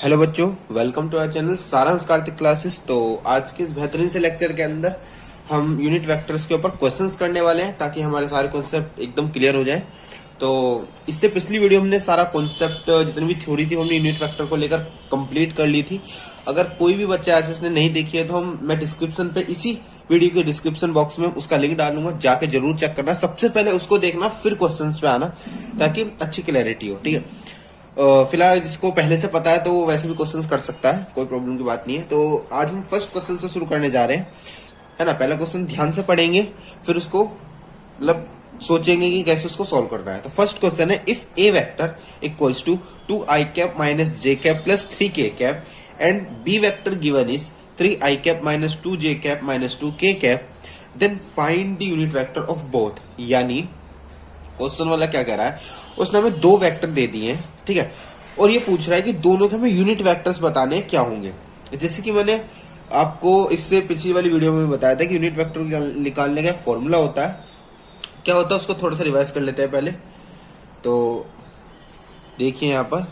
Hello बच्चों, welcome to our channel सारांश Kartik classes. तो आज के इस बेहतरीन से लेक्चर के अंदर हम यूनिट वेक्टर्स के ऊपर क्वेश्चंस करने वाले हैं ताकि हमारे सारे कॉन्सेप्ट एकदम क्लियर हो जाए। तो इससे पिछली वीडियो हमने सारा कॉन्सेप्ट जितनी भी थ्योरी थी हमने यूनिट वेक्टर को लेकर कंप्लीट कर ली थी। अगर कोई भी बच्चा ऐसे उसने नहीं देखी है तो मैं डिस्क्रिप्शन पे इसी वीडियो के डिस्क्रिप्शन बॉक्स में उसका लिंक डालूंगा, जाके जरूर चेक करना। सबसे पहले उसको देखना, फिर क्वेश्चंस पे आना ताकि अच्छी क्लैरिटी हो। ठीक है, फिलहाल जिसको पहले से पता है तो वो वैसे भी क्वेश्चंस कर सकता है, कोई प्रॉब्लम की बात नहीं है। तो आज हम फर्स्ट क्वेश्चन से शुरू करने जा रहे हैं, है ना। पहला क्वेश्चन ध्यान से पढ़ेंगे, फिर उसको मतलब सोचेंगे कि कैसे उसको सॉल्व करना है। तो फर्स्ट क्वेश्चन है, if a vector equals to 2i cap minus J cap plus 3k cap and b vector given is 3i cap minus 2j cap minus 2k cap, then find the unit vector of both. यानी question वाला क्या कह रहा है, उसने हमें दो vector दे दिए हैं, ठीक है, और ये पूछ रहा है कि दोनों के हमें यूनिट वेक्टर्स बताने क्या होंगे। जैसे कि मैंने आपको इससे पिछली वाली वीडियो में बताया था कि यूनिट वेक्टर निकालने का फॉर्मूला होता है। क्या होता है उसको थोड़ा सा रिवाइज कर लेते हैं पहले। तो देखिए यहाँ पर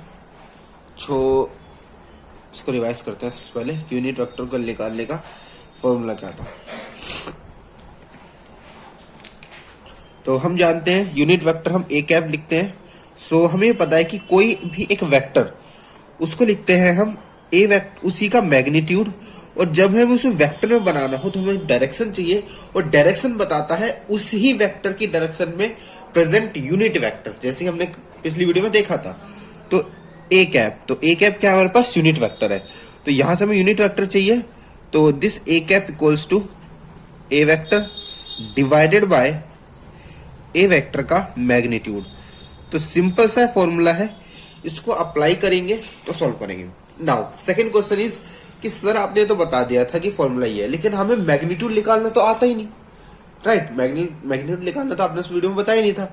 इसको रिवाइज करते हैं सबसे पहले, यूनिट वेक्टर को निकालने का फॉर्मूला क्या था। तो हम जानते हैं यूनिट वेक्टर हम ए कैप लिखते हैं। सो हमें पता है कि कोई भी एक वेक्टर उसको लिखते हैं हम ए वेक्टर, उसी का मैग्नीट्यूड, और जब हमें उसे वेक्टर में बनाना हो तो हमें डायरेक्शन चाहिए, और डायरेक्शन बताता है उसी वेक्टर की डायरेक्शन में प्रेजेंट यूनिट वेक्टर, जैसे हमने पिछली वीडियो में देखा था। तो ए कैप, तो ए कैप क्या हमारे पास यूनिट वेक्टर है, तो यहां से हमें यूनिट वेक्टर चाहिए। तो this a cap equals to A vector divided by a vector का मैग्नीट्यूड। तो सिंपल सा फॉर्मूला है, इसको अप्लाई करेंगे तो सॉल्व करेंगे। नाउ सेकंड क्वेश्चन इज कि सर आपने तो बता दिया था कि फॉर्मूला ये है, लेकिन हमें मैग्नीट्यूड निकालना तो आता ही नहीं, राइट। मैग्नीट्यूड निकालना तो आपने उस वीडियो में बताया नहीं था।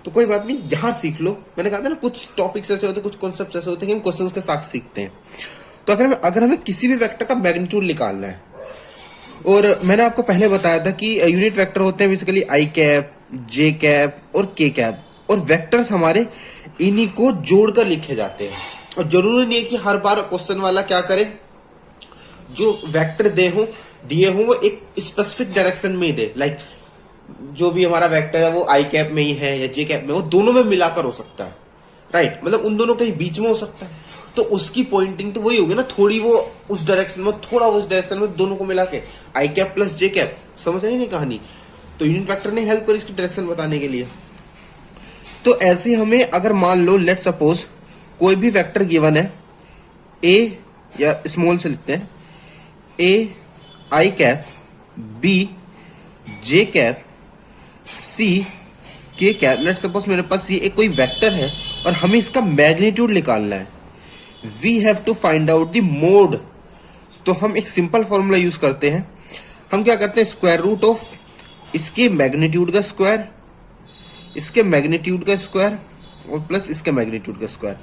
तो कोई बात नहीं, यहां सीख लो। मैंने कहा था ना, कुछ टॉपिक्स ऐसे होते हैं, कुछ कॉन्सेप्ट ऐसे होते हैं कि हम क्वेश्चन के साथ सीखते हैं। तो अगर हमें किसी भी वेक्टर का मैग्नीट्यूड निकालना है, और मैंने आपको पहले बताया था कि यूनिट वेक्टर होते हैं basically I cap, J cap और के कैप, और वेक्टर्स हमारे इन्हीं को जोड़कर लिखे जाते हैं। और जरूरी नहीं है कि हर बार क्वेश्चन वाला क्या करे, जो वेक्टर दिए हो वो एक स्पेसिफिक डायरेक्शन में ही दे। लाइक जो भी हमारा वेक्टर है वो आई कैप में ही है या जे कैप में, वो दोनों में मिलाकर हो सकता है, राइट। मतलब उन दोनों के बीच में हो सकता है। तो उसकी पॉइंटिंग तो वही होगी ना, थोड़ी वो उस डायरेक्शन में, थोड़ा उस डायरेक्शन में, दोनों को मिला के आई कैप प्लस जे कैप। समझ आई नहीं कहानी। तो यूनिट वेक्टर ने हेल्प करी इसकी डायरेक्शन बताने के लिए। तो ऐसे हमें अगर मान लो लेट सपोज कोई भी वेक्टर गिवन है, ए या स्मॉल से लिखते हैं, ए I cap, B J cap, C K cap. Let suppose मेरे पास ये एक कोई वेक्टर है और हमें इसका मैग्नीट्यूड निकालना है। We have to find out the mode. तो हम एक सिंपल फॉर्मूला यूज करते हैं। हम क्या करते हैं, स्क्वायर रूट ऑफ इसके मैग्नीट्यूड का स्क्वायर, इसके मैग्नीट्यूड का स्क्वायर और प्लस इसके मैग्नीट्यूड का स्क्वायर।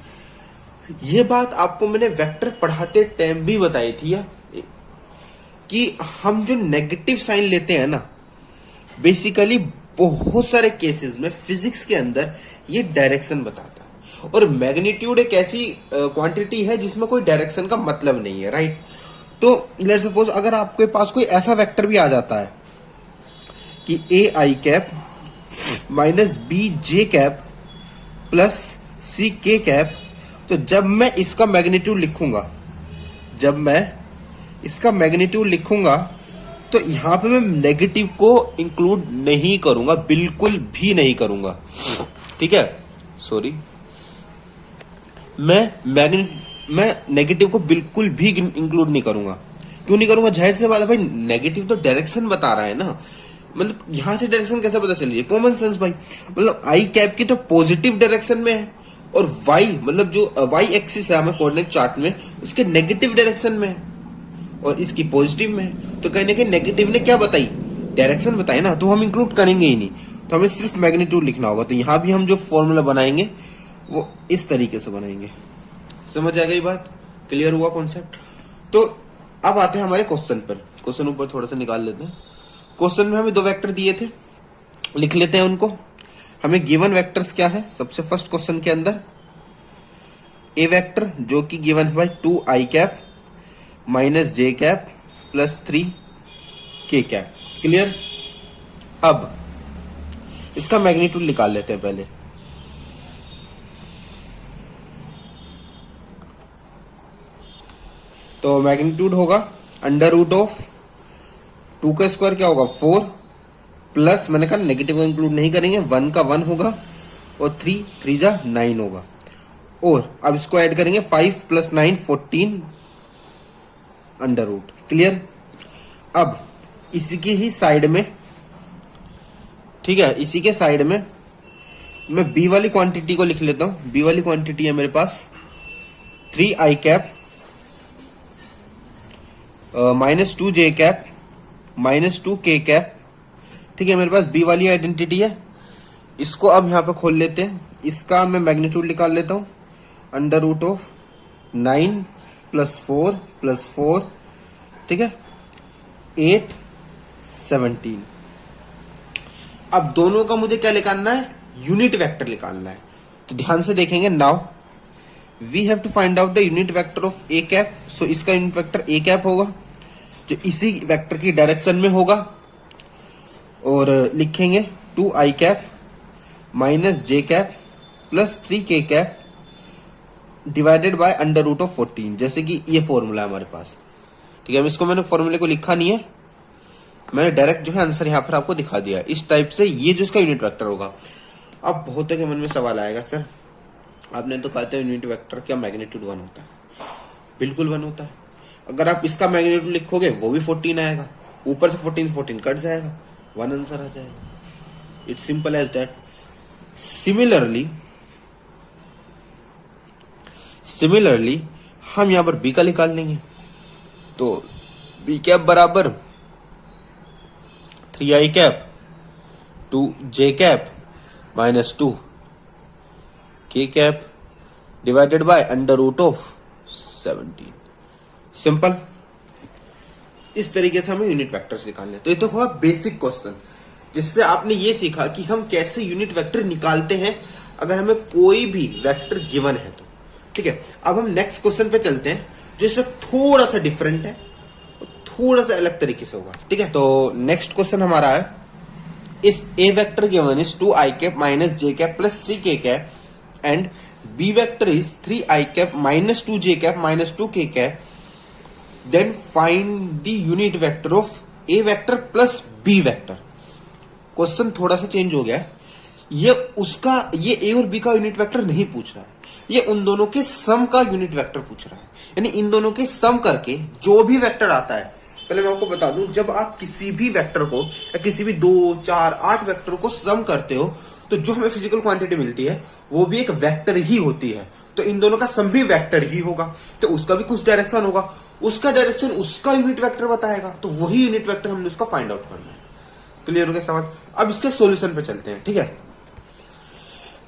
ये बात आपको मैंने वेक्टर पढ़ाते टाइम भी बताई थी कि हम जो नेगेटिव साइन लेते हैं ना, बेसिकली बहुत सारे केसेस में फिजिक्स के अंदर ये डायरेक्शन बताता है। और मैग्नीट्यूड एक ऐसी क्वांटिटी है जिसमें कोई डायरेक्शन का मतलब नहीं है, राइट। तो लेट्स सपोज अगर आपके पास कोई ऐसा वेक्टर भी आ जाता है कि A I cap minus B J cap plus C K cap, तो जब मैं इसका मैग्नीट्यूड लिखूंगा, तो यहां पे मैं नेगेटिव को इंक्लूड नहीं करूंगा, बिल्कुल भी नहीं करूंगा, ठीक है। सॉरी, मैं नेगेटिव को बिल्कुल भी इंक्लूड नहीं करूंगा। क्यों नहीं करूंगा? जाहिर सी बात है भाई, नेगेटिव तो डायरेक्शन बता रहा है ना। मतलब यहां से डायरेक्शन कैसे पता चलिए, कॉमन सेंस भाई। मतलब आई कैप की तो पॉजिटिव डायरेक्शन में है, और वाई मतलब जो वाई एक्सिस है हमें कोऑर्डिनेट चार्ट में, उसके नेगेटिव डायरेक्शन में है, और इसकी पॉजिटिव में है। तो कहीं ना कहीं नेगेटिव ने क्या बताई, डायरेक्शन बताई ना, तो हम इंक्लूड करेंगे ही नहीं। तो हमें सिर्फ मैग्नीट्यूड लिखना होगा। तो यहां भी हम जो फॉर्मूला बनाएंगे वो इस तरीके से बनाएंगे। समझ आ गई बात? क्लियर हुआ कॉन्सेप्ट? तो अब आते हैं हमारे क्वेश्चन पर। क्वेश्चन ऊपर थोड़ा सा निकाल लेते हैं। क्वेश्चन में हमें दो वेक्टर दिए थे, लिख लेते हैं उनको। हमें गिवन वेक्टर्स क्या है, सबसे फर्स्ट क्वेश्चन के अंदर ए वेक्टर जो कि गिवन है भाई 2i कैप माइनस जे cap plus 3k cap. Clear. अब इसका मैग्नीट्यूड निकाल लेते हैं पहले। तो मैग्नीट्यूड होगा अंडर रूट ऑफ 2 का स्क्वायर क्या होगा 4 प्लस मैंने कहा नेगेटिव को इंक्लूड नहीं करेंगे, 1 का 1 होगा और 3 3 जा 9 होगा। और अब इसको ऐड करेंगे 5 प्लस 9 14 अंडर रूट। क्लियर। अब इसी की ही साइड में, ठीक है, इसी के साइड में मैं बी वाली क्वांटिटी को लिख लेता हूं। बी वाली क्वांटिटी है मेरे पास 3i cap minus 2j cap minus 2k cap. ठीक है, मेरे पास बी वाली आइडेंटिटी है। इसको अब यहां पे खोल लेते हैं। इसका मैं मैग्नीट्यूड निकाल लेता हूं under root of 9 plus 4 plus 4, ठीक है, 8 17। अब दोनों का मुझे क्या निकालना है, यूनिट वेक्टर निकालना है। तो ध्यान से देखेंगे। Now we have to find out the unit vector of A cap. So इसका यूनिट वेक्टर ए कैप होगा जो इसी वेक्टर की डायरेक्शन में होगा। और लिखेंगे 2i cap minus J cap plus 3k cap divided by under root of 14, जैसे कि ये फॉर्मूला है हमारे पास। ठीक है, इसको मैंने फॉर्मूले को लिखा नहीं है, मैंने डायरेक्ट जो है आंसर यहाँ पर आपको दिखा दिया। इस टाइप से ये जो इसका यूनिट वेक्टर होगा। अब बहुतों के मन में सवाल आएगा, सर आपने तो कहा था यूनिट वेक्टर क्या मैग्नीट्यूड 1 होता है। बिल्कुल 1 होता है। अगर आप इसका मैग्नीट्यूड लिखोगे वो भी 14 आएगा, ऊपर से 14 कट जाएगा, 1 आंसर आ जाएगा। It's simple as that. Similarly हम यहां पर बी का निकाल लेंगे। तो बी कैप बराबर 3i cap 2j cap minus 2k cap divided by under root of 17। Simple. इस तरीके से हमें यूनिट वेक्टर्स निकालने। तो ये तो हुआ बेसिक क्वेश्चन, जिससे आपने ये सीखा कि हम कैसे यूनिट वेक्टर निकालते हैं अगर हमें कोई भी वेक्टर गिवन है तो। ठीक है, अब हम नेक्स्ट क्वेश्चन पे चलते हैं जो इससे थोड़ा सा डिफरेंट है, थोड़ा सा अलग तरीके से होगा। ठीक है, तो नेक्स्ट क्वेश्चन हमारा है if a vector given is 2i cap minus j cap plus 3k cap and b vector is 3i cap minus 2j cap minus 2k cap, then find the unit vector of a vector plus b vector. Question थोड़ा सा change हो गया है। ये ए और B का unit vector नहीं पूछ रहा है, ये उन दोनों के सम का यूनिट वेक्टर पूछ रहा है। यानी इन दोनों के सम करके जो भी वेक्टर आता है, पहले मैं आपको बता दूं, जब आप किसी भी वेक्टर को या किसी भी 2 4 8 वेक्टर को सम करते हो तो जो हमें फिजिकल क्वांटिटी मिलती है वो भी एक वेक्टर ही होती है। तो इन दोनों का सम भी वेक्टर ही होगा, तो उसका भी कुछ डायरेक्शन होगा, उसका डायरेक्शन उसका यूनिट वेक्टर बताएगा, तो वही यूनिट वेक्टर हमने उसका फाइंड आउट करना है। क्लियर हो गया सवाल। अब इसके सॉल्यूशन पे चलते हैं। ठीक है,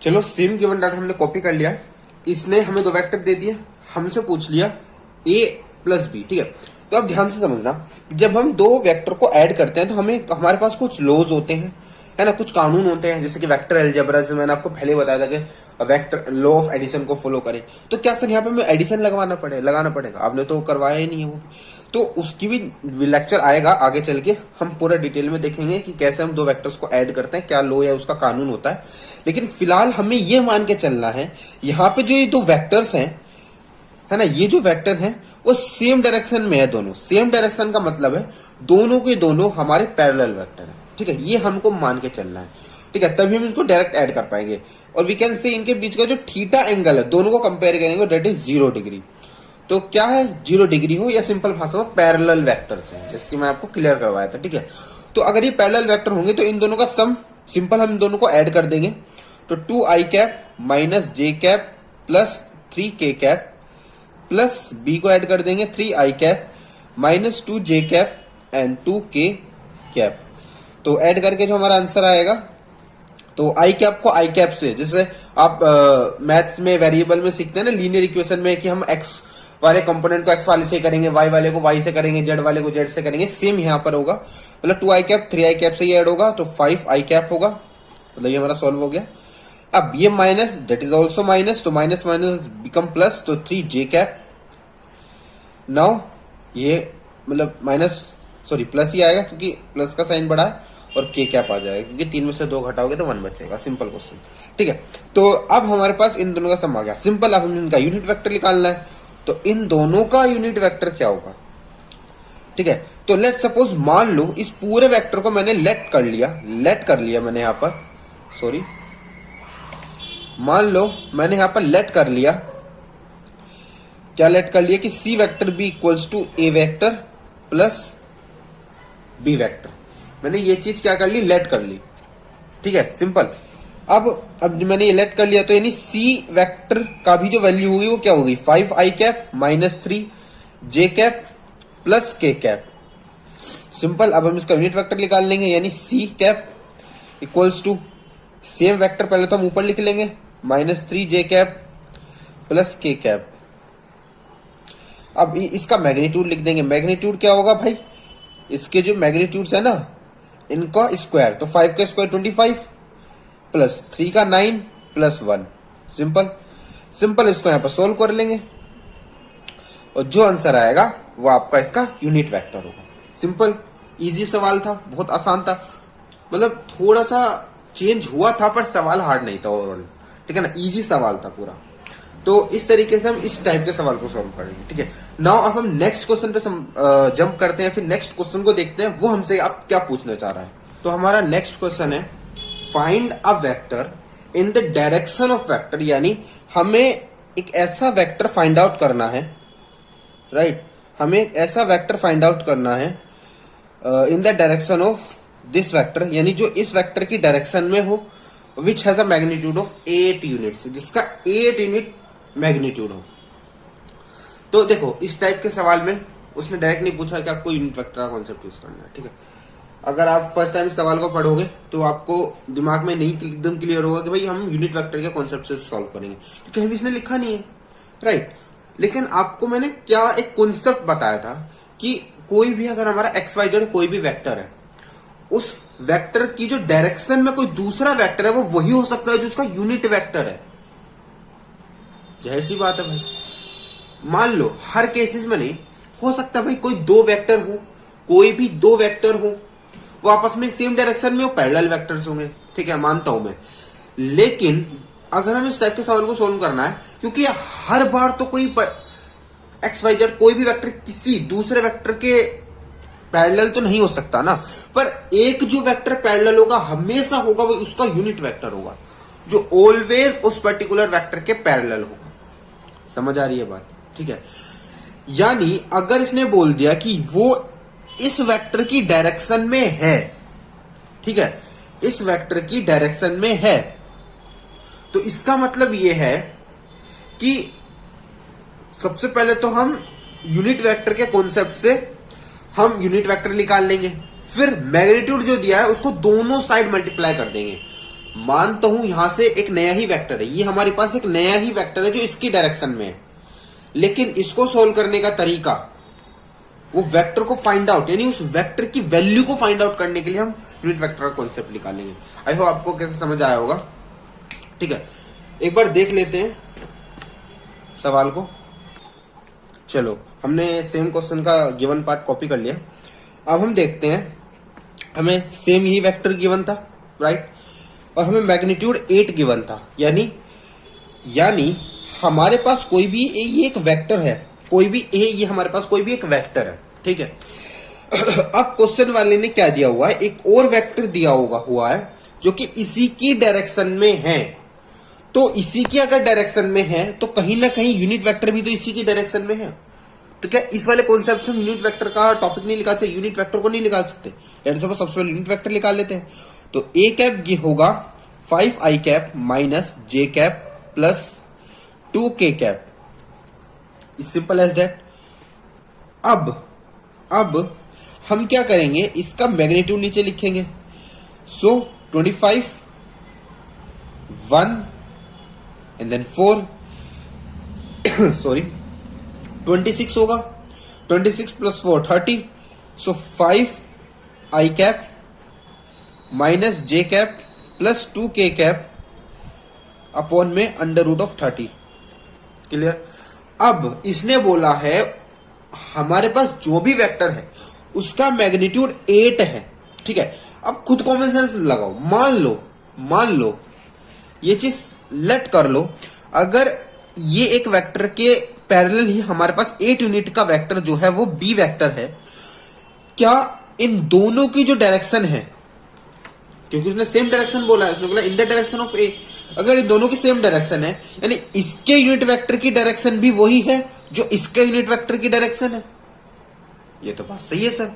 चलो सेम गिवन डाटा हमने कॉपी कर लिया। इसने हमें 2 वेक्टर दे दिए, हमसे पूछ लिया a प्लस बी। ठीक है, तो अब ध्यान से समझना, जब हम 2 वेक्टर को ऐड करते हैं तो हमारे पास कुछ लॉज होते हैं, है ना, कुछ कानून होते हैं, जैसे कि वेक्टर अलजेब्रा से मैंने आपको पहले बताया था कि वेक्टर लॉ ऑफ एडिशन को फॉलो करें। तो क्या सर यहाँ पे हमें एडिशन लगाना पड़ेगा? आपने तो करवाया ही नहीं है वो, तो उसकी भी लेक्चर आएगा आगे चल के, हम पूरा डिटेल में देखेंगे कि कैसे हम 2 वेक्टर्स को ऐड करते हैं, क्या लॉ या उसका कानून होता है। लेकिन फिलहाल हमें ये मान के चलना है, यहाँ पे जो ये 2 वेक्टर्स हैं, है ना, ये जो वेक्टर हैं वो सेम डायरेक्शन में है। दोनों सेम डायरेक्शन का मतलब है दोनों के दोनों हमारे पैरेलल वेक्टर हैं। ठीक है, ये हमको मान के चलना है। ठीक है, तभी हम इनको डायरेक्ट ऐड कर पाएंगे। और वी कैन से इनके बीच का जो थीटा एंगल है, दोनों को कंपेयर करेंगे, दैट इज 0 डिग्री। तो क्या है, 0 डिग्री हो, या सिंपल भाषा में पैरेलल वेक्टर्स हैं, जिसकी मैं आपको क्लियर करवाया था। ठीक है, तो अगर ये पैरेलल वेक्टर होंगे तो इन दोनों का सम सिंपल हम दोनों को ऐड कर देंगे। तो 2i cap minus j cap plus 3k cap plus b को ऐड कर देंगे 3i cap minus 2j cap and 2k cap. तो ऐड करके जो हमारा आंसर आएगा, तो i कैप को i कैप से, जैसे आप मैथ्स में वेरिएबल में सीखते हैं ना, लीनियर इक्वेशन में, कि हम x वाले कंपोनेंट को x वाले से करेंगे, y वाले को y से करेंगे, z वाले को z से करेंगे, सेम यहाँ पर होगा। मतलब 2i कैप 3i कैप से ये ऐड होगा तो 5i कैप होगा। मतलब ये हमारा सॉल्व हो गया। अब ये minus, that is also minus, तो माइनस माइनस बिकम प्लस, तो 3j कैप। नाउ ये मतलब माइनस सॉरी प्लस ही आएगा क्योंकि प्लस का साइन बड़ा है, और k कैप आ जाएगा क्योंकि 3 में से 2 घटाओगे तो 1 बचेगा। सिंपल क्वेश्चन, ठीक है। तो अब हमारे पास इन दोनों का सम आ गया। सिंपल, अब हमें इनका यूनिट वेक्टर निकालना है, तो इन दोनों का यूनिट वेक्टर क्या होगा, ठीक है। तो लेट सपोज मान लो इस पूरे वेक्टर को मैंने लेट कर लिया मैंने यहां पर, सॉरी मान लो मैंने यहां पर लेट कर लिया, क्या लेट कर लिया कि C vector be equals to A vector plus B vector. मैंने ये चीज क्या कर ली, लेट कर ली, ठीक है। सिंपल, अब मैंने ये लेट कर लिया, तो यानी सी वेक्टर का भी जो वैल्यू होगी वो क्या होगी, 5i cap minus 3j cap plus k cap. Simple, अब हम इसका यूनिट वेक्टर निकाल लेंगे, यानी c cap equals to same vector पहले तो हम ऊपर लिख लेंगे, minus 3j cap plus k cap. अब इसका मैग्नीट्यूड लिख देंगे। मैग्नीट्यूड क्या होगा भाई, इसके जो मैग्नीट्यूड्स है ना इनका स्क्वायर, तो 5 का स्क्वायर 25 प्लस 3 का 9 प्लस 1। सिंपल इसको यहां पर सोल्व कर लेंगे और जो आंसर आएगा वो आपका इसका यूनिट वेक्टर होगा। सिंपल, इजी सवाल था, बहुत आसान था, मतलब थोड़ा सा चेंज हुआ था पर सवाल हार्ड नहीं था ओवरऑल, ठीक है ना, इजी सवाल था पूरा। तो इस तरीके से हम इस टाइप के सवाल को सॉल्व करेंगे, ठीक है। नाउ अब हम नेक्स्ट क्वेश्चन पे जंप करते हैं, फिर नेक्स्ट क्वेश्चन को देखते हैं वो हमसे आप क्या पूछना चाह रहा है। तो हमारा नेक्स्ट क्वेश्चन है find a vector in the direction of vector, यानी हमें एक ऐसा वेक्टर फाइंड आउट करना है, राइट, हमें एक ऐसा वेक्टर फाइंड आउट करना है in the direction of this vector, यानी जो इस वेक्टर की डायरेक्शन में हो, which has a magnitude of 8 units, जिसका 8 यूनिट मैग्नीट्यूड हो। तो देखो इस टाइप के सवाल में उसने डायरेक्ट नहीं पूछा कि आपको यूनिट वेक्टर का कॉन्सेप्ट यूज करना है, ठीक है। अगर आप फर्स्ट टाइम इस सवाल को पढ़ोगे तो आपको दिमाग में नहीं एकदम क्लियर होगा कि भाई हम यूनिट वेक्टर के कॉन्सेप्ट से सॉल्व करेंगे, कहीं भी इसने लिखा नहीं है, राइट। लेकिन आपको मैंने क्या एक कॉन्सेप्ट बताया था कि कोई भी अगर हमारा एक्स वाई जेड कोई भी वेक्टर है, उस वेक्टर की जो डायरेक्शन में कोई दूसरा वेक्टर है वो वही हो सकता है जो उसका यूनिट वेक्टर है। जाहिर सी बात है भाई, मान लो हर केसेस में नहीं हो सकता भाई, कोई दो वेक्टर हो, कोई भी दो वेक्टर हो, वो आपस में सेम डायरेक्शन में वो पैरेलल वेक्टर्स होंगे, ठीक है, मानता हूं मैं। लेकिन अगर हमें इस टाइप के सवाल को सोल्व करना है, क्योंकि हर बार तो कोई एक्स वाई जेड कोई भी वेक्टर किसी दूसरे वेक्टर के पैरेलल तो नहीं हो सकता ना, पर एक जो वेक्टर पैरेलल होगा हमेशा होगा वो उसका यूनिट वेक्टर होगा, जो ऑलवेज उस पर्टिकुलर वेक्टर के पैरेलल होगा। समझ आ रही है बात, ठीक है। यानी अगर इसने बोल दिया कि वो इस वेक्टर की डायरेक्शन में है, ठीक है, इस वेक्टर की डायरेक्शन में है, तो इसका मतलब यह है कि सबसे पहले तो हम यूनिट वेक्टर के कॉन्सेप्ट से हम यूनिट वेक्टर निकाल लेंगे, फिर मैग्नीट्यूड जो दिया है उसको दोनों साइड मल्टीप्लाई कर देंगे। मानता हूं यहां से एक नया ही वेक्टर है, ये हमारे पास एक नया ही वेक्टर है जो इसकी डायरेक्शन में है, लेकिन इसको सोल्व करने का तरीका वो वेक्टर को फाइंड आउट, यानी उस वेक्टर की वैल्यू को फाइंड आउट करने के लिए हम यूनिट वेक्टर का कॉन्सेप्ट निकालेंगे। आई होप आपको कैसे समझ आया होगा, ठीक है। एक बार देख लेते हैं सवाल को। चलो हमने सेम क्वेश्चन का गिवन पार्ट कॉपी कर लिया। अब हम देखते हैं, हमें सेम ही वेक्टर गिवन था, राइट, और हमें मैग्नीट्यूड 8 गिवन था, यानी हमारे पास कोई भी ये एक वेक्टर है, कोई भी ये हमारे पास कोई भी एक वेक्टर है, ठीक है। अब क्वेश्चन वाले ने क्या दिया हुआ है, एक और वेक्टर दिया हुआ है जो कि इसी की डायरेक्शन में है। तो इसी की अगर डायरेक्शन में है तो कहीं ना कहीं यूनिट वेक्टर भी तो इसी की डायरेक्शन में है। तो क्या इस वाले कॉन्सेप्ट से हम यूनिट वेक्टर का टॉपिक नहीं निकाल सकते, यूनिट वेक्टर को नहीं निकाल सकते? सबसे पहले यूनिट वेक्टर निकाल लेते हैं। तो ए कैप होगा 5i cap minus j cap plus 2k cap, simple as that. अब हम क्या करेंगे, इसका मैग्नीट्यूड नीचे लिखेंगे। सो 25 1 एंड देन 4 सॉरी 26 होगा, 26 प्लस 4 30। सो 5i cap minus j cap plus 2k cap upon में अंडर रूट ऑफ 30। क्लियर। अब इसने बोला है हमारे पास जो भी वेक्टर है उसका मैग्नीट्यूड 8 है। ठीक है, अब खुद कॉमन सेंस लगाओ। मान लो ये चीज लेट कर लो, अगर ये एक वेक्टर के पैरेलल ही हमारे पास 8 यूनिट का वेक्टर जो है वो बी वेक्टर है, क्या इन दोनों की जो डायरेक्शन है, क्योंकि उसने सेम डायरेक्शन बोला है, उसने बोला इन द डायरेक्शन ऑफ ए, अगर इन दोनों की सेम डायरेक्शन है यानी इसके यूनिट वेक्टर की डायरेक्शन भी वही है जो इसके यूनिट वेक्टर की डायरेक्शन है। ये तो बात सही है सर।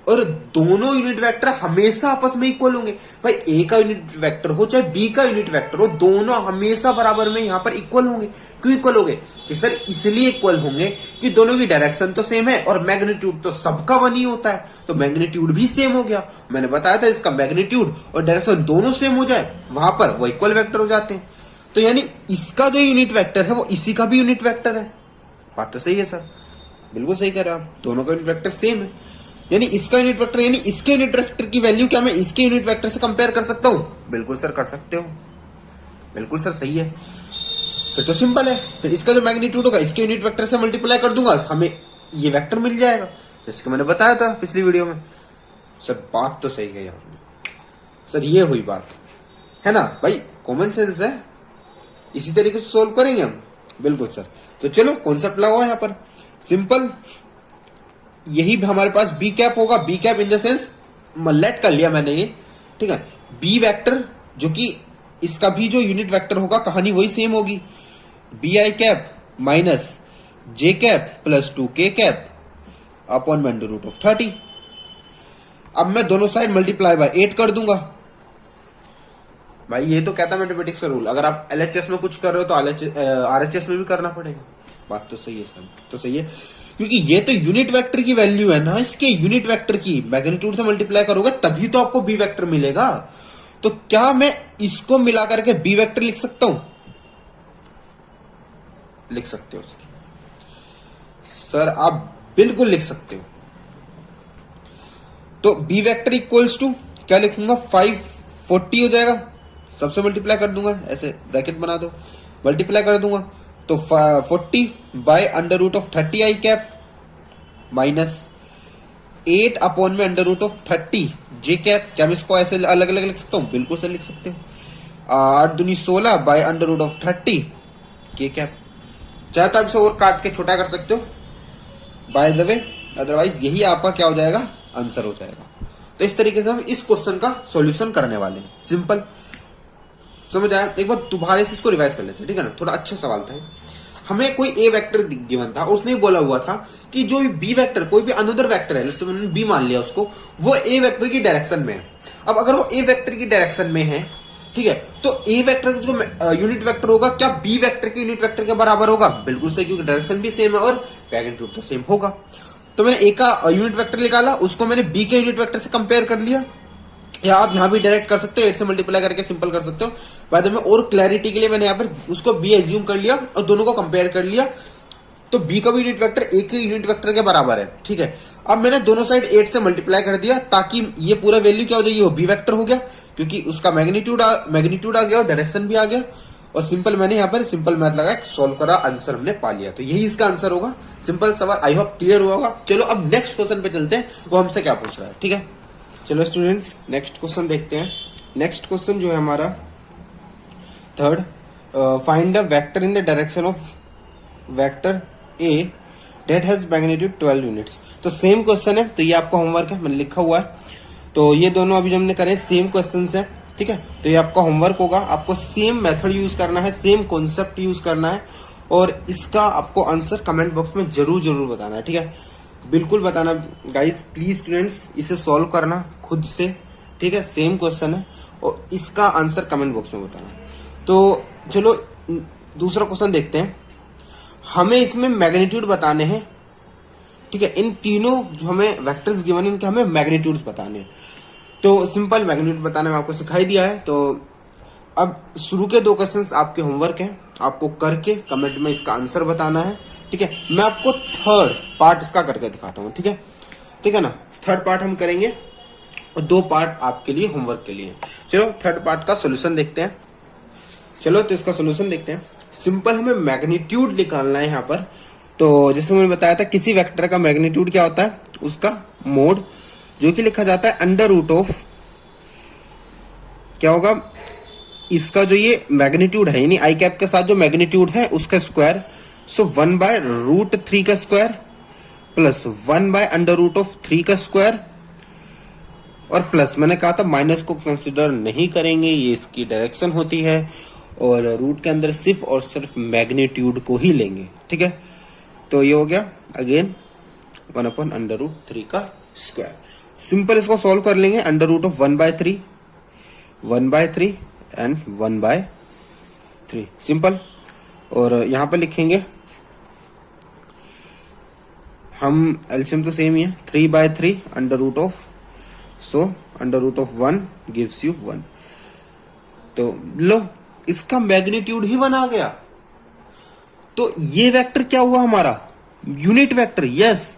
और दोनों यूनिट वेक्टर हमेशा आपस में इक्वल होंगे। भाई ए का यूनिट वेक्टर हो चाहे बी का यूनिट वेक्टर हो, दोनों हमेशा बराबर में यहां पर इक्वल होंगे। क्यों इक्वल होंगे? कि सर इसलिए इक्वल होंगे कि दोनों की डायरेक्शन तो सेम है और मैग्नीट्यूड तो सबका वन ही होता है, तो मैग्नीट्यूड भी सेम हो गया। मैंने बताया था इसका मैग्नीट्यूड और डायरेक्शन दोनों सेम हो जाए वहां पर वो इक्वल वेक्टर हो जाते हैं। तो यानी इसका जो यूनिट वेक्टर है वो इसी का भी यूनिट वेक्टर है। बात तो सही है सर, बिल्कुल सही कह रहे हो आप, दोनों का यूनिट वेक्टर सेम है। यानी इसका यूनिट वेक्टर यानी इसके यूनिट वेक्टर की वैल्यू क्या मैं इसके यूनिट वेक्टर से कंपेयर कर सकता हूं? बिल्कुल सर कर सकते हो, बिल्कुल सर सही है। फिर तो सिंपल है, फिर इसका जो मैग्नीट्यूड होगा इसके यूनिट वेक्टर से मल्टीप्लाई कर दूंगा, हमें ये वेक्टर मिल जाएगा, जैसे कि मैंने बताया था पिछली वीडियो में। सर बात तो सही कही आपने सर, ये हुई बात है ना भाई, कॉमन सेंस है, इसी तरीके से सोल्व करेंगे हम। बिल्कुल सर, तो चलो कॉन्सेप्ट लगाओ यहाँ पर, सिंपल यही हमारे पास बी कैप होगा। B cap in the sense let कर लिया मैंने ये, ठीक है। बी वेक्टर जो कि इसका भी जो यूनिट वेक्टर होगा कहानी वही सेम होगी, b i cap minus J cap plus 2k cap upon में अंडर रूट ऑफ 30। अब मैं दोनों साइड मल्टीप्लाई बाय 8 कर दूंगा। भाई ये तो कहता मैथमेटिक्स का रूल, अगर आप एलएचएस में कुछ कर रहे हो तो आरएचएस में भी करना पड़ेगा। बात तो सही है सर, तो सही है, क्योंकि ये तो यूनिट वेक्टर की वैल्यू है ना, इसके यूनिट वेक्टर की मैग्नीट्यूड से मल्टीप्लाई करोगे तभी तो आपको बी वेक्टर मिलेगा। तो क्या मैं इसको मिला करके बी वेक्टर लिख सकता हूं? लिख सकते हो सर, आप बिल्कुल लिख सकते हो। तो बी वेक्टर इक्वल्स टू क्या लिखूंगा, 540 हो जाएगा, सबसे मल्टीप्लाई कर दूंगा, ऐसे ब्रैकेट बना दो, मल्टीप्लाई कर दूंगा तो 40 by under root of 30 I cap minus 8 upon में under root of 30 J cap. क्या मैं इसको ऐसे अलग अलग लिख सकता हूँ? बिल्कुल से लिख सकते हो। 8 दूनी 16 बाय अंडर रूट ऑफ 30 के कैप। चाहे तो आप इसे और काट के छोटा कर सकते हो बाय द वे, अदरवाइज यही आपका क्या हो जाएगा, आंसर हो जाएगा। तो इस तरीके से हम इस क्वेश्चन का सॉल्यूशन करने वाले हैं, सिंपल समझ आया। एक बार दोबारा से इसको रिवाइज कर लेते हैं, ठीक है ना, थोड़ा अच्छा सवाल था। हमें कोई ए वेक्टर गिवन था, उसने बोला हुआ था कि जो बी वेक्टर कोई भी अनदर वेक्टर है, तो मैंने बी मान लिया उसको, वो ए वेक्टर की डायरेक्शन में है। अब अगर वो ए वेक्टर की डायरेक्शन में है, ठीक है, तो ए वेक्टर जो यूनिट वेक्टर होगा क्या बी वेक्टर के यूनिट वेक्टर के बराबर होगा? बिल्कुल सही, क्योंकि डायरेक्शन भी सेम है और मैग्नीट्यूड तो सेम होगा। तो मैंने ए का यूनिट वेक्टर निकाला, उसको मैंने बी के यूनिट वेक्टर से कंपेयर कर लिया, या आप यहां भी डायरेक्ट कर सकते हो, 8 से मल्टीप्लाई करके सिंपल कर सकते हो। बाद में और क्लैरिटी के लिए मैंने यहाँ पर उसको बी एज्यूम कर लिया और दोनों को कंपेयर कर लिया, तो बी का भी यूनिट वेक्टर ए के यूनिट वेक्टर के बराबर है, ठीक है। अब मैंने दोनों साइड 8 से मल्टीप्लाई कर दिया ताकि ये पूरा वैल्यू क्या हो जाएगी, वो बी वेक्टर हो गया, क्योंकि उसका मैग्नीट्यूड आ गया और डायरेक्शन भी आ गया। और सिंपल मैंने यहाँ पर सिंपल मैथ लगाया, सोल्व करा, आंसर हमने पा लिया। तो यही इसका आंसर होगा, सिंपल सवाल, आई होप क्लियर हुआ होगा। चलो अब नेक्स्ट क्वेश्चन पे चलते हैं, वो हमसे क्या पूछ रहा है, ठीक है। चलो स्टूडेंट्स नेक्स्ट क्वेश्चन देखते हैं। नेक्स्ट क्वेश्चन जो है हमारा third, find the vector in the direction of vector A that has magnitude 12 units. तो सेम क्वेश्चन है, तो ये आपका होमवर्क है, मैंने लिखा हुआ है। तो ये दोनों अभी जो हमने करे सेम क्वेश्चन है, ठीक है। तो ये आपका होमवर्क होगा, आपको सेम मेथड यूज करना है, सेम कॉन्सेप्ट यूज करना है, और इसका आपको आंसर कमेंट बॉक्स में जरूर बताना है, ठीक है। बिल्कुल बताना गाइस, प्लीज स्टूडेंट्स, इसे सॉल्व करना खुद से, ठीक है। सेम क्वेश्चन है और इसका आंसर कमेंट बॉक्स में बताना। तो चलो दूसरा क्वेश्चन देखते हैं। हमें इसमें मैग्नीट्यूड बताने हैं, ठीक है। इन तीनों जो हमें वेक्टर्स गिवन, इनके हमें मैग्नीट्यूड्स बताने हैं। तो सिंपल मैग्नीट्यूड बताने में आपको सिखाई दिया है। तो अब शुरू के 2 क्वेश्चंस आपके होमवर्क हैं, आपको करके कमेंट में इसका आंसर बताना है, ठीक है। मैं आपको थर्ड पार्ट इसका करके दिखाता हूँ, ठीक है, ठीक है ना। थर्ड पार्ट हम करेंगे और 2 पार्ट आपके लिए होमवर्क के लिए। चलो थर्ड पार्ट का सोल्यूशन देखते हैं। चलो तो इसका सोल्यूशन देखते हैं। सिंपल हमें मैग्नीट्यूड निकालना है यहाँ पर। तो जैसे मैंने बताया था किसी वेक्टर का मैग्नीट्यूड क्या होता है, उसका मोड, जो कि लिखा जाता है अंडर रूट ऑफ, क्या होगा, इसका जो ये मैग्नीट्यूड है यानी आई कैप के साथ जो मैग्नीट्यूड है उसका स्क्वायर, सो 1/√3 का स्क्वायर प्लस 1/√3 का स्क्वायर, और प्लस मैंने कहा था माइनस को कंसिडर नहीं करेंगे, ये इसकी डायरेक्शन होती है, और रूट के अंदर सिर्फ और सिर्फ मैग्नीट्यूड को ही लेंगे। ठीक है, तो ये हो गया अगेन 1/√3 का स्क्वायर। सिंपल इसको सॉल्व कर लेंगे, under root of 1/3 and 1/3 simple. और यहां पर लिखेंगे हम, एलसीएम तो सेम ही है, 3/3 under root of, so under root of 1 gives you 1। तो लो, इसका मैग्नीट्यूड ही 1 आ गया। तो ये वेक्टर क्या हुआ हमारा, unit vector. Yes,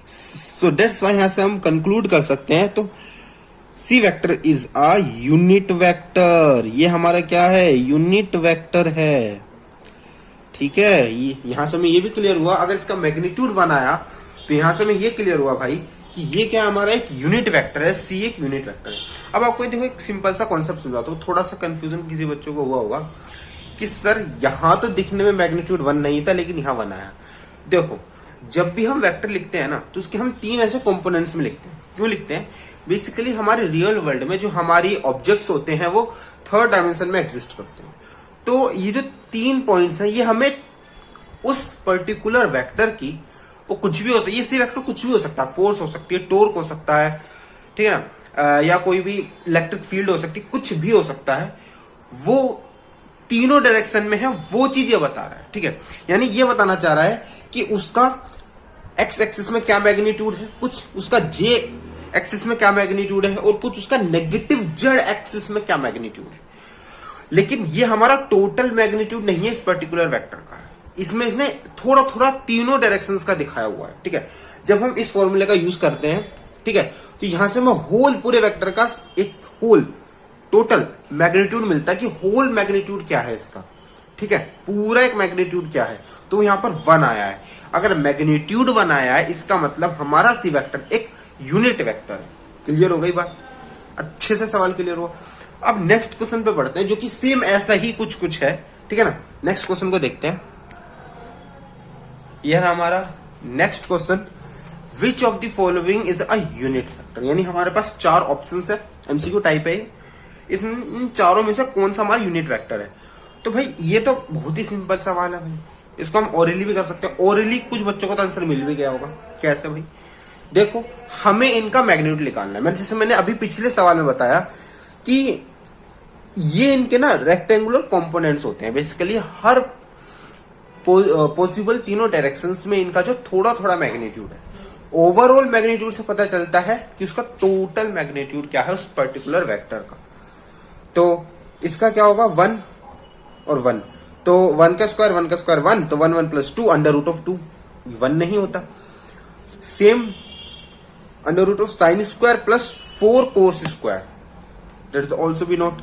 so that's why यहां से हम कंक्लूड कर सकते हैं। तो C vector is a unit vector, ये हमारा क्या है, यूनिट वेक्टर है। ठीक है, यहां से हमें ये भी क्लियर हुआ, अगर इसका मैग्नीट्यूड 1 आया तो यहां से हमें ये क्लियर हुआ भाई कि ये क्या हमारा एक यूनिट वेक्टर है, सी एक यूनिट वेक्टर है। अब आपको देखो एक सिंपल सा कॉन्सेप्ट समझाता हूँ, थोड़ा सा कंफ्यूजन किसी बच्चों को हुआ होगा कि सर यहां तो दिखने में मैग्नीट्यूड 1 नहीं था लेकिन यहां 1 आया। देखो, जब भी हम वेक्टर लिखते हैं ना तो उसके हम 3 ऐसे कंपोनेंट्स में लिखते हैं। क्यों लिखते हैं, बेसिकली हमारे रियल वर्ल्ड में जो हमारी ऑब्जेक्ट्स होते हैं वो 3rd डायमेंशन में एग्जिस्ट करते हैं। तो ये जो 3 पॉइंट्स हैं ये हमें उस पर्टिकुलर वेक्टर की, वो कुछ भी हो सकता है, ये सी वेक्टर कुछ भी हो सकता है, फोर्स हो सकती है, टोर्क हो सकता है, ठीक है ना, या कोई भी इलेक्ट्रिक फील्ड हो सकती है, कुछ भी हो सकता है, वो तीनों डायरेक्शन में है, वो चीज ये बता रहा है। ठीक है, यानी ये बताना चाह रहा है कि उसका एक्स एक्सिस में क्या मैग्नीट्यूड है, कुछ उसका जे एक्सिस में क्या मैग्नीट्यूड है, और कुछ उसका नेगेटिव जेड एक्सिस में क्या मैग्नीट्यूड है। लेकिन ये हमारा टोटल मैग्नीट्यूड नहीं है इस पर्टिकुलर वेक्टर का, इसमें इसने थोड़ा थोड़ा तीनों डायरेक्शंस का दिखाया हुआ है। ठीक है, जब हम इस फॉर्मूले का यूज करते हैं, ठीक है, तो यहां से हमें होल पूरे वेक्टर का एक होल टोटल मैग्नीट्यूड मिलता है कि होल मैग्नीट्यूड क्या है इसका। ठीक है, पूरा एक मैग्नीट्यूड क्या है, तो यहां पर 1 आया है। अगर मैग्नीट्यूड 1 आया है इसका मतलब हमारा सी वेक्टर एक यूनिट वेक्टर है। क्लियर हो गई बात, अच्छे से सवाल क्लियर हुआ। अब नेक्स्ट क्वेश्चन पे बढ़ते हैं जो कि सेम ऐसा ही कुछ है। ठीक है ना, नेक्स्ट क्वेश्चन को देखते हैं। यह हमारा next question, which of the following is a unit vector. यानी हमारे पास 4 ऑप्शंस है, एमसीक्यू टाइप है, इसमें इन चारों में से कौन सा हमारा यूनिट वेक्टर है। तो भाई ये तो बहुत ही सिंपल सवाल है भाई, इसको हम ओरली भी कर सकते हैं। ओरली कुछ बच्चों को तो आंसर मिल भी गया होगा। कैसे भाई, देखो हमें इनका मैग्नीट्यूड निकालना है। जैसे मैंने अभी पिछले सवाल में बताया कि ये इनके ना रेक्टेंगुलर कंपोनेंट्स होते हैं। बेसिकली हर पॉसिबल तीनों डायरेक्शंस में इनका जो थोड़ा थोड़ा मैग्नीट्यूड है, ओवरऑल मैग्नीट्यूड से पता चलता है कि उसका टोटल मैग्नीट्यूड क्या है उस पर्टिकुलर वेक्टर का। तो इसका क्या होगा, 1 और 1, तो 1 का स्क्वायर 1 का स्क्वायर 1, तो 1 1 प्लस 2 अंडर रूट ऑफ 2, 1 नहीं होता। Same under root of sine square plus 4 cos square, that is also b not.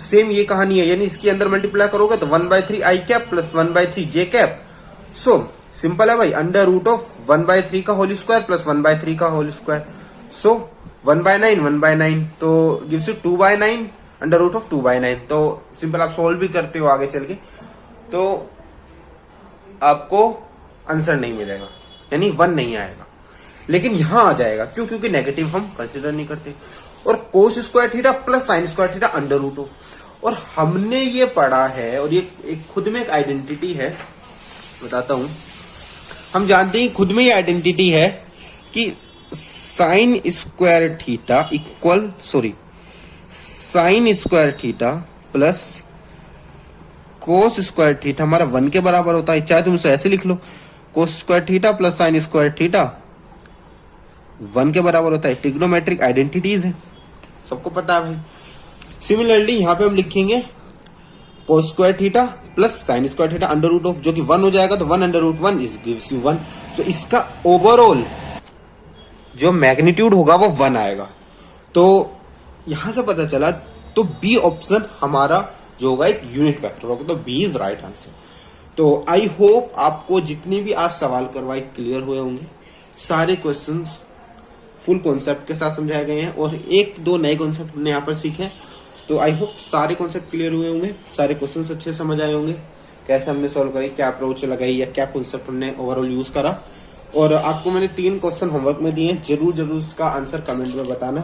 सेम ये कहानी है, यानी इसके अंदर मल्टीप्लाई करोगे तो 1/3 आई कैप प्लस 1/3 जे कैप। सो सिंपल है भाई, अंडर रूट ऑफ 1/3 का होल स्क्वायर प्लस 1/3 का होल स्क्वायर, सो 1/9 1/9, तो gives you 2/9 under root of 2/9। तो सिंपल आप सोल्व भी करते हो आगे चल के तो आपको आंसर नहीं मिलेगा, यानी 1 नहीं आएगा। लेकिन यहां आ जाएगा, क्यों, क्योंकि नेगेटिव हम कंसिडर नहीं करते। और cos square theta plus sine square theta under root of, और हमने ये पढ़ा है, और ये एक खुद में एक आइडेंटिटी है, बताता हूं। हम जानते हैं खुद में ये आइडेंटिटी है कि sign square theta equal, sorry, sign square theta plus cos square theta हमारा 1 के बराबर होता है। चाहे तुम इसे ऐसे लिख लो, cos square theta plus sine square theta 1 के बराबर होता है। ट्रिग्नोमेट्रिक आइडेंटिटीज है, सबको पता है भाई। सिमिलरली यहां पे हम लिखेंगे cos square theta plus sine square theta under root of, जो कि 1 हो जाएगा, तो 1 under root 1 is gives you 1। तो इसका ओवरऑल जो मैग्नीट्यूड होगा वो 1 आएगा। तो यहां से पता चला, तो बी ऑप्शन हमारा जो होगा एक यूनिट वेक्टर होगा। तो बी इज राइट आंसर। तो आई होप आपको जितने भी आज सवाल करवाए क्लियर हुए होंगे। सारे क्वेश्चंस फुल कॉन्सेप्ट के साथ समझाए गए हैं और एक दो नए कॉन्सेप्ट हमने यहाँ पर सीखे। तो आई होप सारे कॉन्सेप्ट क्लियर हुए होंगे, सारे क्वेश्चंस अच्छे समझ आए होंगे, कैसे हमने सॉल्व करे, क्या अप्रोच लगाई या क्या कॉन्सेप्ट हमने ओवरऑल यूज करा। और आपको मैंने 3 क्वेश्चन होमवर्क में दिए हैं, जरूर जरूर इसका आंसर कमेंट में बताना।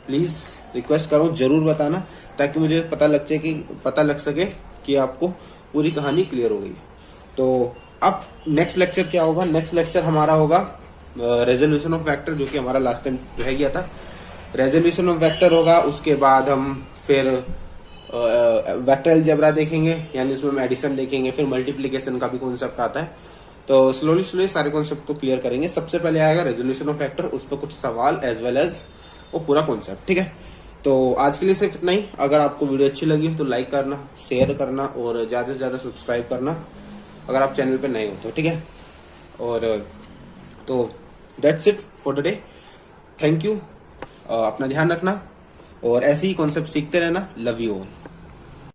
प्लीज रिक्वेस्ट करो, जरूर बताना, ताकि मुझे पता लग सके कि आपको पूरी कहानी क्लियर हो गई है। तो अब नेक्स्ट लेक्चर क्या होगा? नेक्स्ट लेक्चर हमारा होगा रेजोल्यूशन ऑफ वेक्टर, जो कि हमारा लास्ट टाइम रह गया था। रेजोल्यूशन ऑफ वेक्टर होगा, उसके बाद हम फिर वेक्टर अलजेब्रा देखेंगे, यानी उसमें हम एडिशन देखेंगे, फिर मल्टीप्लीकेशन का भी कॉन्सेप्ट आता है। तो स्लोली सारे कॉन्सेप्ट को क्लियर करेंगे। सबसे पहले आएगा रेजोल्यूशन ऑफ वेक्टर, उस पर कुछ सवाल एज वेल एज वो पूरा कॉन्सेप्ट, ठीक है। तो आज के लिए सिर्फ इतना ही। अगर आपको वीडियो अच्छी लगी तो लाइक करना, शेयर करना और ज्यादा से ज्यादा सब्सक्राइब करना अगर आप चैनल पे नए हो तो, ठीक है। और तो that's it for today. Thank you. अपना ध्यान रखना और ऐसे ही कॉन्सेप्ट सीखते रहना। Love you all.